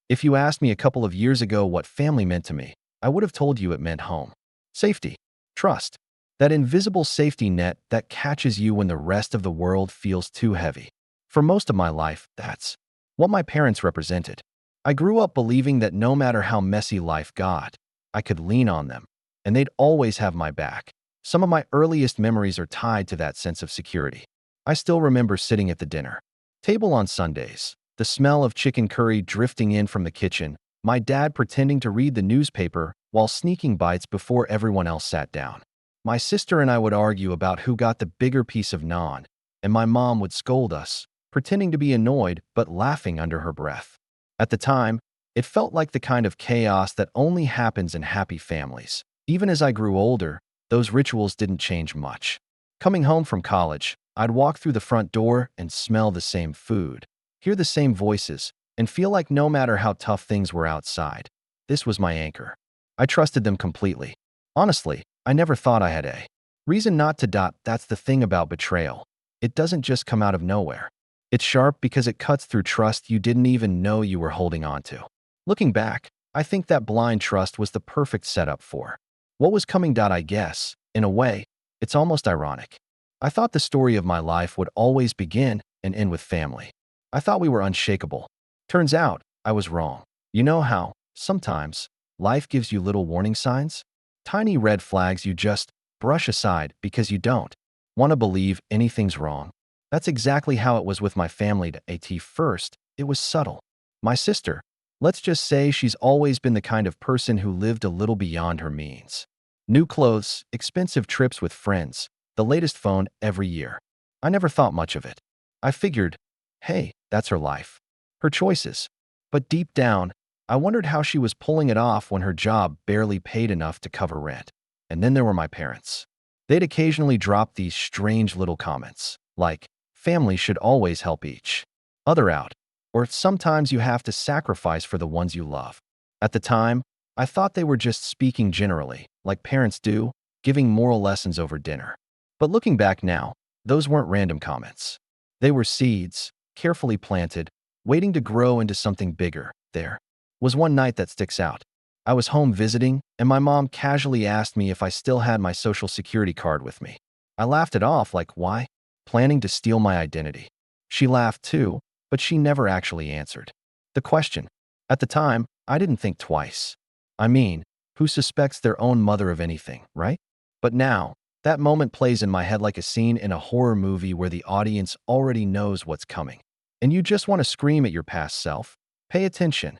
If you asked me a couple of years ago what family meant to me, I would have told you it meant home, safety, trust, that invisible safety net that catches you when the rest of the world feels too heavy. For most of my life, that's what my parents represented. I grew up believing that no matter how messy life got, I could lean on them, and they'd always have my back. Some of my earliest memories are tied to that sense of security. I still remember sitting at the dinner table on Sundays, the smell of chicken curry drifting in from the kitchen, my dad pretending to read the newspaper while sneaking bites before everyone else sat down. My sister and I would argue about who got the bigger piece of naan, and my mom would scold us, pretending to be annoyed but laughing under her breath. At the time, it felt like the kind of chaos that only happens in happy families. Even as I grew older, those rituals didn't change much. Coming home from college, I'd walk through the front door and smell the same food, hear the same voices, and feel like no matter how tough things were outside, this was my anchor. I trusted them completely. Honestly, I never thought I had a reason not to. That's the thing about betrayal. It doesn't just come out of nowhere. It's sharp because it cuts through trust you didn't even know you were holding on to. Looking back, I think that blind trust was the perfect setup for what was coming. I guess, in a way, it's almost ironic. I thought the story of my life would always begin and end with family. I thought we were unshakable. Turns out, I was wrong. You know how, sometimes, life gives you little warning signs? Tiny red flags you just brush aside because you don't want to believe anything's wrong. That's exactly how it was with my family. At first, it was subtle. My sister, let's just say she's always been the kind of person who lived a little beyond her means. New clothes, expensive trips with friends, the latest phone every year. I never thought much of it. I figured, hey, that's her life, her choices. But deep down, I wondered how she was pulling it off when her job barely paid enough to cover rent. And then there were my parents. They'd occasionally drop these strange little comments, like, family should always help each other out, or sometimes you have to sacrifice for the ones you love. At the time, I thought they were just speaking generally, like parents do, giving moral lessons over dinner. But looking back now, those weren't random comments. They were seeds, carefully planted, waiting to grow into something bigger. There was one night that sticks out. I was home visiting, and my mom casually asked me if I still had my social security card with me. I laughed it off like, why? Planning to steal my identity. She laughed too, but she never actually answered the question. At the time, I didn't think twice. I mean, who suspects their own mother of anything, right? But now, that moment plays in my head like a scene in a horror movie where the audience already knows what's coming. And you just want to scream at your past self. Pay attention.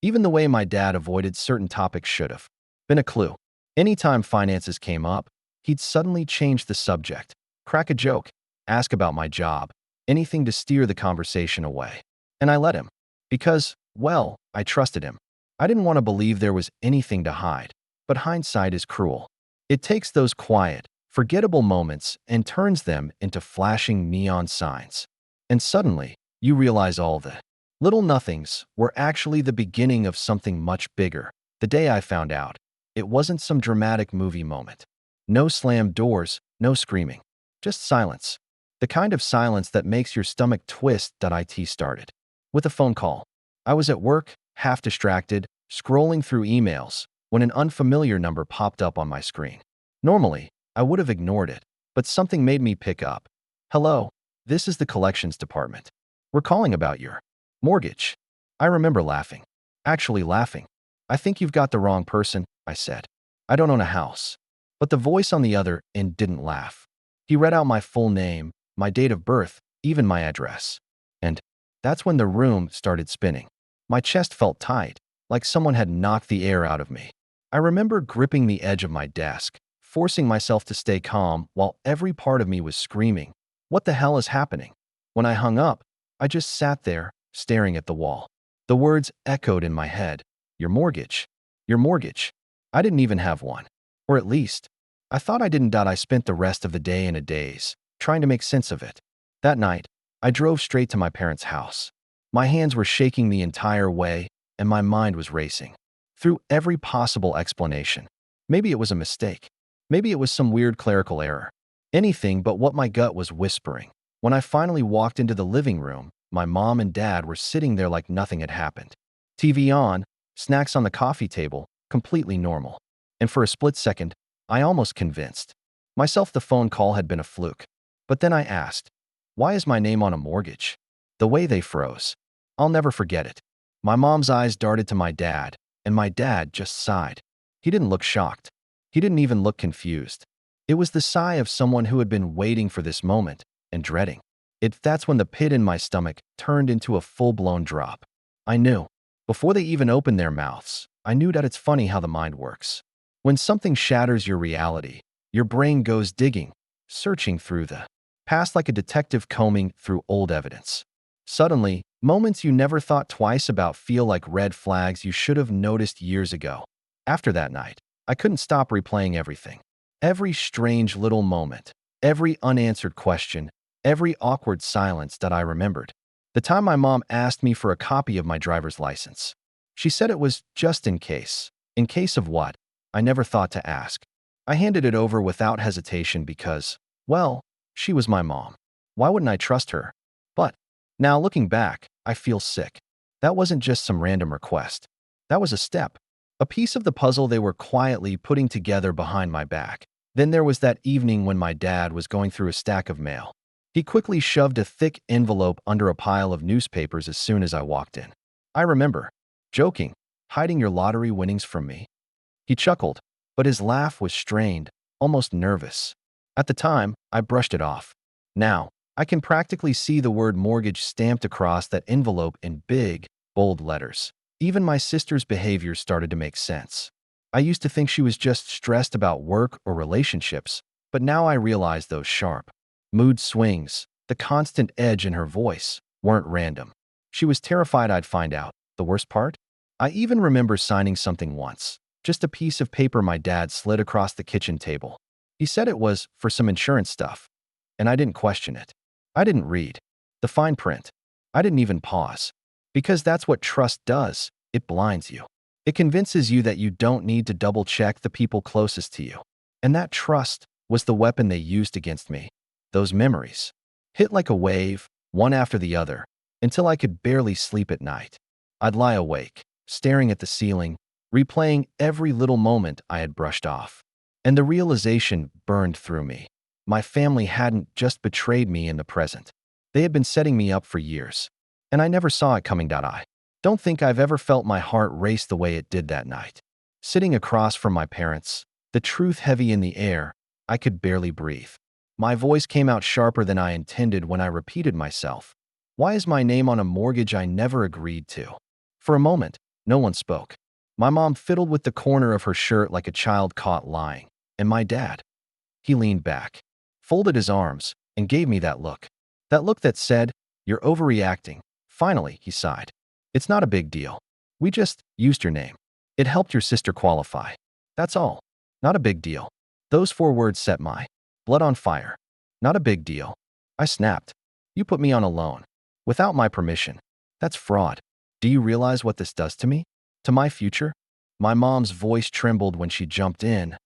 Even the way my dad avoided certain topics should have been a clue. Anytime finances came up, he'd suddenly change the subject, crack a joke, ask about my job, anything to steer the conversation away. And I let him. Because, well, I trusted him. I didn't want to believe there was anything to hide. But hindsight is cruel. It takes those quiet, forgettable moments and turns them into flashing neon signs. And suddenly, you realize all the little nothings were actually the beginning of something much bigger. The day I found out, it wasn't some dramatic movie moment. No slammed doors, no screaming. Just silence. The kind of silence that makes your stomach twist. It started with a phone call. I was at work, half distracted, scrolling through emails, when an unfamiliar number popped up on my screen. Normally, I would have ignored it, but something made me pick up. Hello, this is the collections department. We're calling about your mortgage. I remember laughing. Actually laughing. I think you've got the wrong person, I said. I don't own a house. But the voice on the other end didn't laugh. He read out my full name, my date of birth, even my address. And that's when the room started spinning. My chest felt tight, like someone had knocked the air out of me. I remember gripping the edge of my desk, forcing myself to stay calm while every part of me was screaming, what the hell is happening? When I hung up, I just sat there, staring at the wall. The words echoed in my head. Your mortgage. Your mortgage. I didn't even have one. Or at least, I thought I didn't. I spent the rest of the day in a daze, trying to make sense of it. That night, I drove straight to my parents' house. My hands were shaking the entire way, and my mind was racing through every possible explanation. Maybe it was a mistake. Maybe it was some weird clerical error. Anything but what my gut was whispering. When I finally walked into the living room, my mom and dad were sitting there like nothing had happened. TV on, snacks on the coffee table, completely normal. And for a split second, I almost convinced myself the phone call had been a fluke. But then I asked, why is my name on a mortgage? The way they froze. I'll never forget it. My mom's eyes darted to my dad, and my dad just sighed. He didn't look shocked. He didn't even look confused. It was the sigh of someone who had been waiting for this moment and dreading it. That's when the pit in my stomach turned into a full-blown drop. I knew. Before they even opened their mouths, I knew that it's funny how the mind works. When something shatters your reality, your brain goes digging, searching through the past like a detective combing through old evidence. Suddenly, moments you never thought twice about feel like red flags you should have noticed years ago. After that night, I couldn't stop replaying everything. Every strange little moment, every unanswered question, every awkward silence that I remembered. The time my mom asked me for a copy of my driver's license. She said it was just in case. In case of what? I never thought to ask. I handed it over without hesitation because, well, she was my mom. Why wouldn't I trust her? But now looking back, I feel sick. That wasn't just some random request. That was a step. A piece of the puzzle they were quietly putting together behind my back. Then there was that evening when my dad was going through a stack of mail. He quickly shoved a thick envelope under a pile of newspapers as soon as I walked in. I remember, joking, hiding your lottery winnings from me. He chuckled, but his laugh was strained, almost nervous. At the time, I brushed it off. Now, I can practically see the word mortgage stamped across that envelope in big, bold letters. Even my sister's behavior started to make sense. I used to think she was just stressed about work or relationships, but now I realize those sharp mood swings, the constant edge in her voice, weren't random. She was terrified I'd find out. The worst part? I even remember signing something once, just a piece of paper my dad slid across the kitchen table. He said it was for some insurance stuff, and I didn't question it. I didn't read the fine print. I didn't even pause. Because that's what trust does. It blinds you. It convinces you that you don't need to double-check the people closest to you. And that trust was the weapon they used against me. Those memories hit like a wave, one after the other, until I could barely sleep at night. I'd lie awake, staring at the ceiling, replaying every little moment I had brushed off. And the realization burned through me. My family hadn't just betrayed me in the present. They had been setting me up for years. And I never saw it coming. I don't think I've ever felt my heart race the way it did that night. Sitting across from my parents, the truth heavy in the air, I could barely breathe. My voice came out sharper than I intended when I repeated myself. Why is my name on a mortgage I never agreed to? For a moment, no one spoke. My mom fiddled with the corner of her shirt like a child caught lying. And my dad? He leaned back, folded his arms, and gave me that look. That look that said, "You're overreacting." Finally, he sighed. "It's not a big deal. We just used your name. It helped your sister qualify. That's all. Not a big deal." Those 4 words set my blood on fire. Not a big deal. I snapped. "You put me on a loan. Without my permission. That's fraud. Do you realize what this does to me? To my future?" My mom's voice trembled when she jumped in.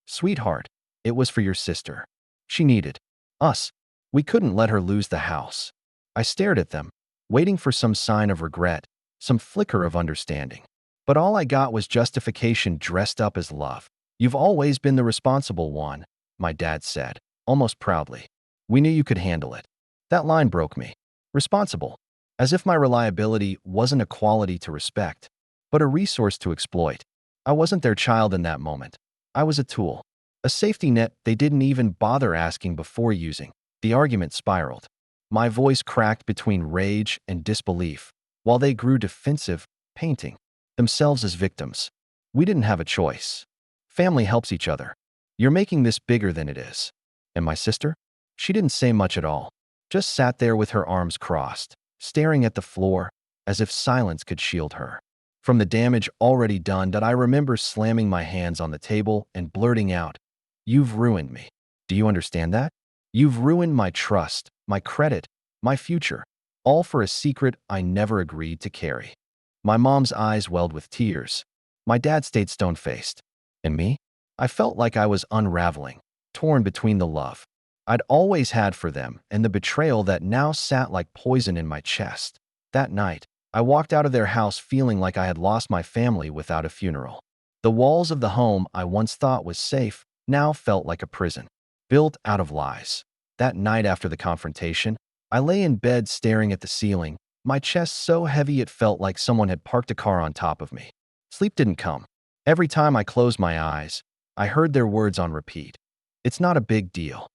"Sweetheart, it was for your sister. She needed us. We couldn't let her lose the house." I stared at them, waiting for some sign of regret, some flicker of understanding. But all I got was justification dressed up as love. "You've always been the responsible one," my dad said, almost proudly. "We knew you could handle it." That line broke me. Responsible. As if my reliability wasn't a quality to respect, but a resource to exploit. I wasn't their child in that moment. I was a tool. A safety net they didn't even bother asking before using. The argument spiraled. My voice cracked between rage and disbelief, while they grew defensive, painting themselves as victims. We didn't have a choice. Family helps each other. You're making this bigger than it is. And my sister? She didn't say much at all. Just sat there with her arms crossed, staring at the floor, as if silence could shield her. From the damage already done, that I remember slamming my hands on the table and blurting out, "You've ruined me. Do you understand that? You've ruined my trust, my credit, my future, all for a secret I never agreed to carry." My mom's eyes welled with tears. My dad stayed stone-faced. And me? I felt like I was unraveling, torn between the love I'd always had for them and the betrayal that now sat like poison in my chest. That night, I walked out of their house feeling like I had lost my family without a funeral. The walls of the home I once thought was safe now felt like a prison, built out of lies. That night after the confrontation, I lay in bed staring at the ceiling, my chest so heavy it felt like someone had parked a car on top of me. Sleep didn't come. Every time I closed my eyes, I heard their words on repeat. It's not a big deal.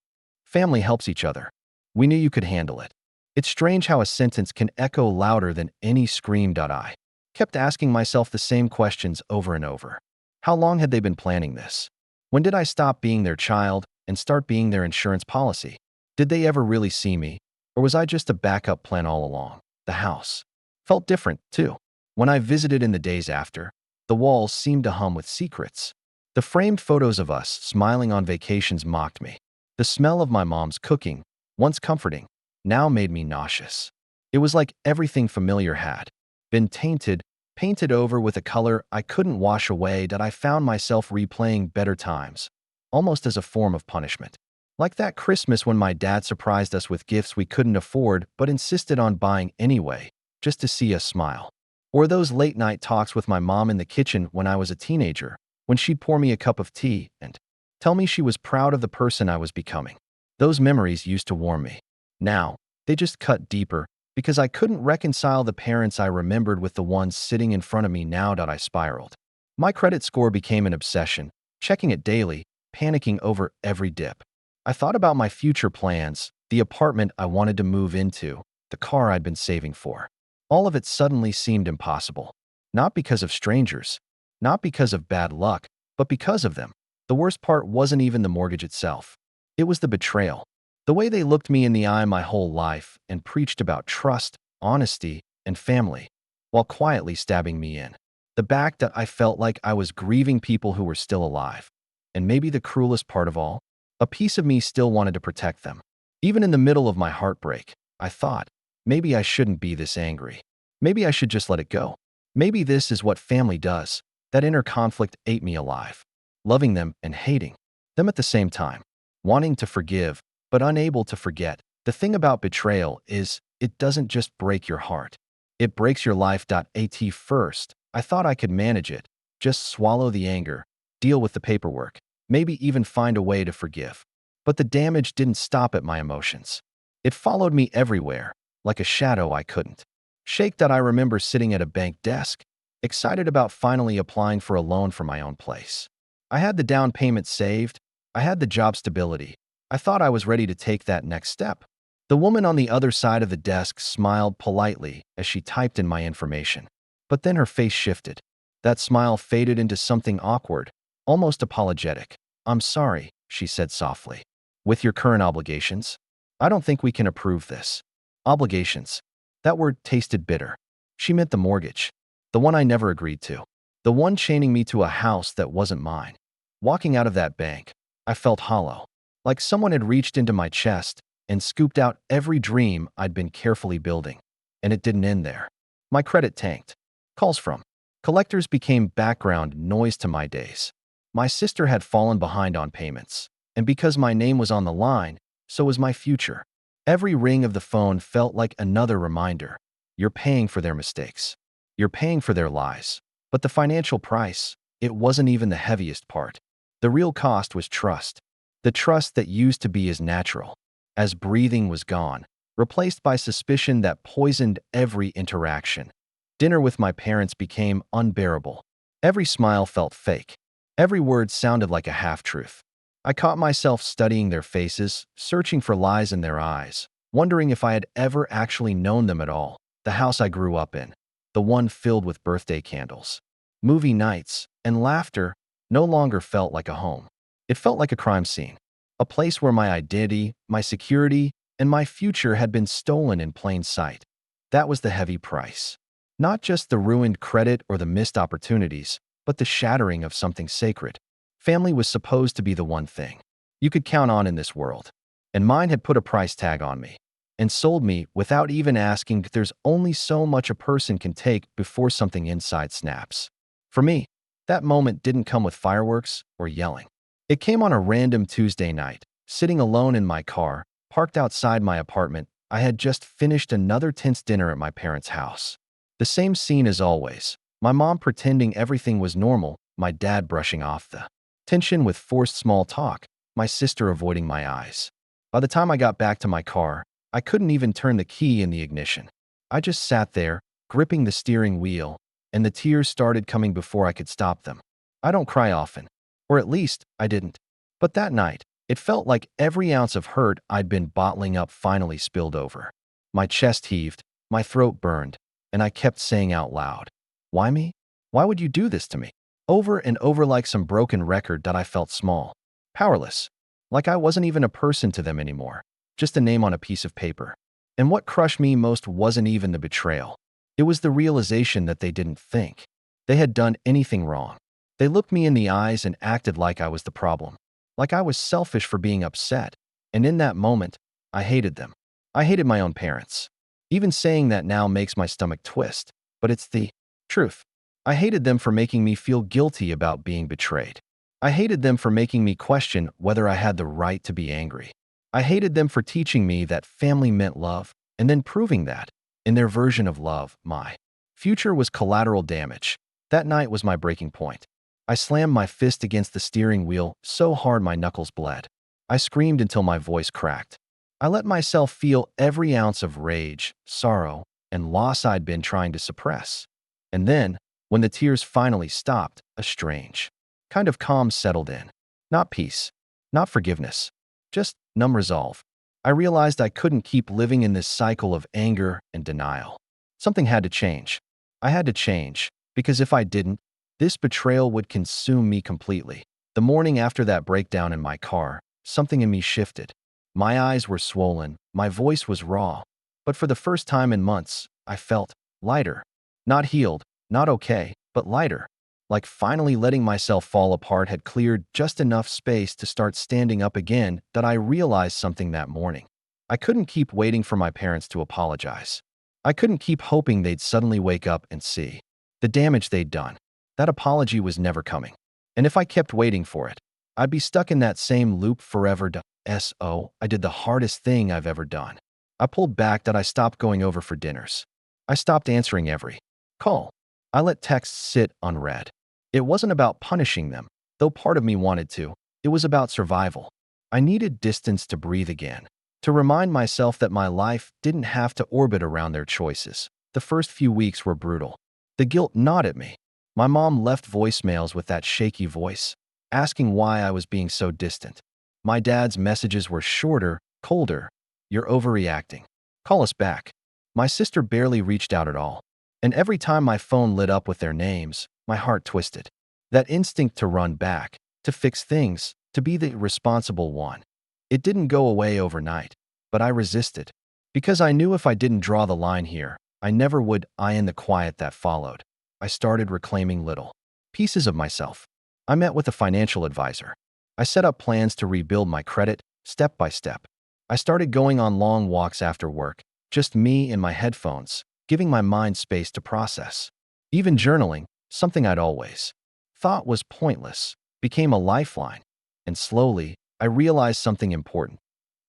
Family helps each other. We knew you could handle it. It's strange how a sentence can echo louder than any scream. I kept asking myself the same questions over and over. How long had they been planning this? When did I stop being their child and start being their insurance policy? Did they ever really see me? Or was I just a backup plan all along? The house felt different, too. When I visited in the days after, the walls seemed to hum with secrets. The framed photos of us smiling on vacations mocked me. The smell of my mom's cooking, once comforting, now made me nauseous. It was like everything familiar had been tainted, painted over with a color I couldn't wash away. That I found myself replaying better times, almost as a form of punishment. Like that Christmas when my dad surprised us with gifts we couldn't afford but insisted on buying anyway, just to see us smile. Or those late-night talks with my mom in the kitchen when I was a teenager, when she'd pour me a cup of tea and tell me she was proud of the person I was becoming. Those memories used to warm me. Now, they just cut deeper because I couldn't reconcile the parents I remembered with the ones sitting in front of me now. I spiraled. My credit score became an obsession, checking it daily, panicking over every dip. I thought about my future plans, the apartment I wanted to move into, the car I'd been saving for. All of it suddenly seemed impossible. Not because of strangers, not because of bad luck, but because of them. The worst part wasn't even the mortgage itself. It was the betrayal. The way they looked me in the eye my whole life and preached about trust, honesty, and family, while quietly stabbing me in the back. That I felt like I was grieving people who were still alive. And maybe the cruelest part of all, a piece of me still wanted to protect them. Even in the middle of my heartbreak, I thought, maybe I shouldn't be this angry. Maybe I should just let it go. Maybe this is what family does. That inner conflict ate me alive. Loving them and hating them at the same time. Wanting to forgive, but unable to forget. The thing about betrayal is, it doesn't just break your heart. It breaks your life. At first, I thought I could manage it. Just swallow the anger, deal with the paperwork, maybe even find a way to forgive. But the damage didn't stop at my emotions. It followed me everywhere, like a shadow I couldn't shake. That I remember sitting at a bank desk, excited about finally applying for a loan for my own place. I had the down payment saved. I had the job stability. I thought I was ready to take that next step. The woman on the other side of the desk smiled politely as she typed in my information. But then her face shifted. That smile faded into something awkward, almost apologetic. "I'm sorry," she said softly. "With your current obligations, I don't think we can approve this." Obligations. That word tasted bitter. She meant the mortgage. The one I never agreed to. The one chaining me to a house that wasn't mine. Walking out of that bank, I felt hollow. Like someone had reached into my chest and scooped out every dream I'd been carefully building. And it didn't end there. My credit tanked. Calls from collectors became background noise to my days. My sister had fallen behind on payments. And because my name was on the line, so was my future. Every ring of the phone felt like another reminder. You're paying for their mistakes. You're paying for their lies. But the financial price, it wasn't even the heaviest part. The real cost was trust. The trust that used to be as natural as breathing was gone, replaced by suspicion that poisoned every interaction. Dinner with my parents became unbearable. Every smile felt fake. Every word sounded like a half-truth. I caught myself studying their faces, searching for lies in their eyes, wondering if I had ever actually known them at all. The house I grew up in, the one filled with birthday candles, movie nights, and laughter, no longer felt like a home. It felt like a crime scene, a place where my identity, my security, and my future had been stolen in plain sight. That was the heavy price. Not just the ruined credit or the missed opportunities, but the shattering of something sacred. Family was supposed to be the one thing you could count on in this world, and mine had put a price tag on me and sold me without even asking. There's only so much a person can take before something inside snaps. For me, that moment didn't come with fireworks or yelling. It came on a random Tuesday night, sitting alone in my car, parked outside my apartment. I had just finished another tense dinner at my parents' house. The same scene as always. My mom pretending everything was normal, my dad brushing off the tension with forced small talk, my sister avoiding my eyes. By the time I got back to my car, I couldn't even turn the key in the ignition. I just sat there, gripping the steering wheel, and the tears started coming before I could stop them. I don't cry often, or at least I didn't. But that night, it felt like every ounce of hurt I'd been bottling up finally spilled over. My chest heaved, my throat burned, and I kept saying out loud, "Why me? Why would you do this to me?" Over and over like some broken record that I felt small, powerless, like I wasn't even a person to them anymore, just a name on a piece of paper. And what crushed me most wasn't even the betrayal. It was the realization that they didn't think they had done anything wrong. They looked me in the eyes and acted like I was the problem, like I was selfish for being upset. And in that moment, I hated them. I hated my own parents. Even saying that now makes my stomach twist, but it's the truth. I hated them for making me feel guilty about being betrayed. I hated them for making me question whether I had the right to be angry. I hated them for teaching me that family meant love, and then proving that, in their version of love, my future was collateral damage. That night was my breaking point. I slammed my fist against the steering wheel so hard my knuckles bled. I screamed until my voice cracked. I let myself feel every ounce of rage, sorrow, and loss I'd been trying to suppress. And then, when the tears finally stopped, a strange kind of calm settled in. Not peace, not forgiveness, just numb resolve. I realized I couldn't keep living in this cycle of anger and denial. Something had to change. I had to change, because if I didn't, this betrayal would consume me completely. The morning after that breakdown in my car, something in me shifted. My eyes were swollen, my voice was raw, but for the first time in months, I felt lighter. Not healed, not okay, but lighter. Like finally letting myself fall apart had cleared just enough space to start standing up again. That I realized something that morning. I couldn't keep waiting for my parents to apologize. I couldn't keep hoping they'd suddenly wake up and see the damage they'd done. That apology was never coming. And if I kept waiting for it, I'd be stuck in that same loop forever. I did the hardest thing I've ever done. I pulled back. That I stopped going over for dinners. I stopped answering every call. I let texts sit unread. It wasn't about punishing them, though part of me wanted to. It was about survival. I needed distance to breathe again, to remind myself that my life didn't have to orbit around their choices. The first few weeks were brutal. The guilt gnawed at me. My mom left voicemails with that shaky voice, asking why I was being so distant. My dad's messages were shorter, colder. "You're overreacting. Call us back." My sister barely reached out at all. And every time my phone lit up with their names, my heart twisted. That instinct to run back, to fix things, to be the responsible one. It didn't go away overnight, but I resisted. Because I knew if I didn't draw the line here, I never would. In the quiet that followed, I started reclaiming little pieces of myself. I met with a financial advisor. I set up plans to rebuild my credit, step by step. I started going on long walks after work, just me and my headphones, giving my mind space to process. Even journaling, something I'd always thought was pointless, became a lifeline. And slowly, I realized something important.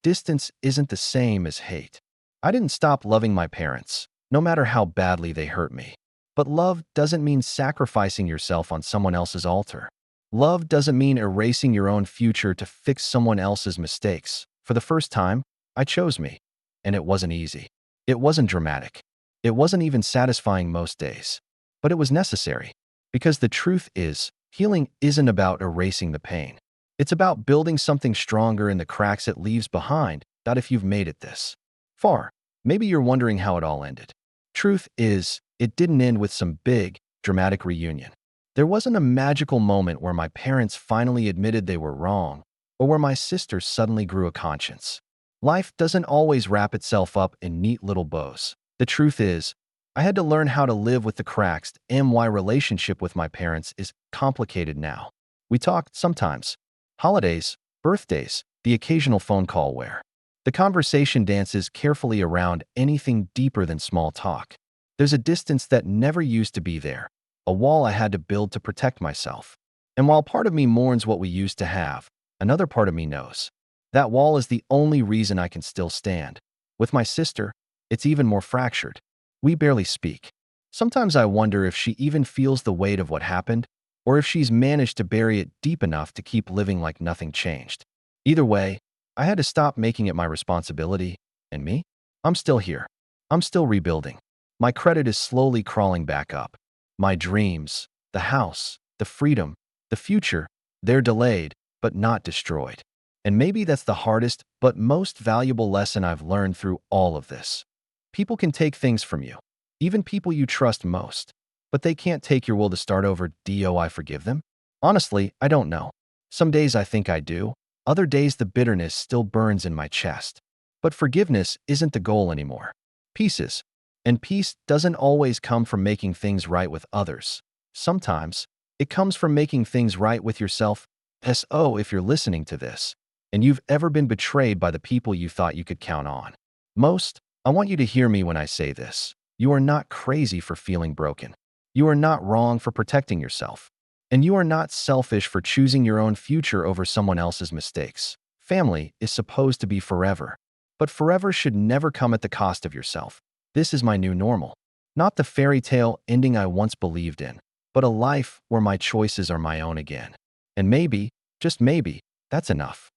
Distance isn't the same as hate. I didn't stop loving my parents, no matter how badly they hurt me. But love doesn't mean sacrificing yourself on someone else's altar. Love doesn't mean erasing your own future to fix someone else's mistakes. For the first time, I chose me. And it wasn't easy. It wasn't dramatic. It wasn't even satisfying most days. But it was necessary. Because the truth is, healing isn't about erasing the pain. It's about building something stronger in the cracks it leaves behind. That if you've made it this far, maybe you're wondering how it all ended. Truth is, it didn't end with some big, dramatic reunion. There wasn't a magical moment where my parents finally admitted they were wrong, or where my sister suddenly grew a conscience. Life doesn't always wrap itself up in neat little bows. The truth is, I had to learn how to live with the cracks, and my relationship with my parents is complicated now. We talk sometimes. Holidays, birthdays, the occasional phone call where the conversation dances carefully around anything deeper than small talk. There's a distance that never used to be there, a wall I had to build to protect myself. And while part of me mourns what we used to have, another part of me knows that wall is the only reason I can still stand. With my sister, it's even more fractured. We barely speak. Sometimes I wonder if she even feels the weight of what happened, or if she's managed to bury it deep enough to keep living like nothing changed. Either way, I had to stop making it my responsibility. And me? I'm still here. I'm still rebuilding. My credit is slowly crawling back up. My dreams, the house, the freedom, the future, they're delayed, but not destroyed. And maybe that's the hardest but most valuable lesson I've learned through all of this. People can take things from you, even people you trust most, but they can't take your will to start over. Do I forgive them? Honestly, I don't know. Some days I think I do, other days the bitterness still burns in my chest. But forgiveness isn't the goal anymore. Peace is. And peace doesn't always come from making things right with others. Sometimes, it comes from making things right with yourself. So, if you're listening to this, and you've ever been betrayed by the people you thought you could count on, most, I want you to hear me when I say this. You are not crazy for feeling broken. You are not wrong for protecting yourself. And you are not selfish for choosing your own future over someone else's mistakes. Family is supposed to be forever, but forever should never come at the cost of yourself. This is my new normal. Not the fairy tale ending I once believed in, but a life where my choices are my own again. And maybe, just maybe, that's enough.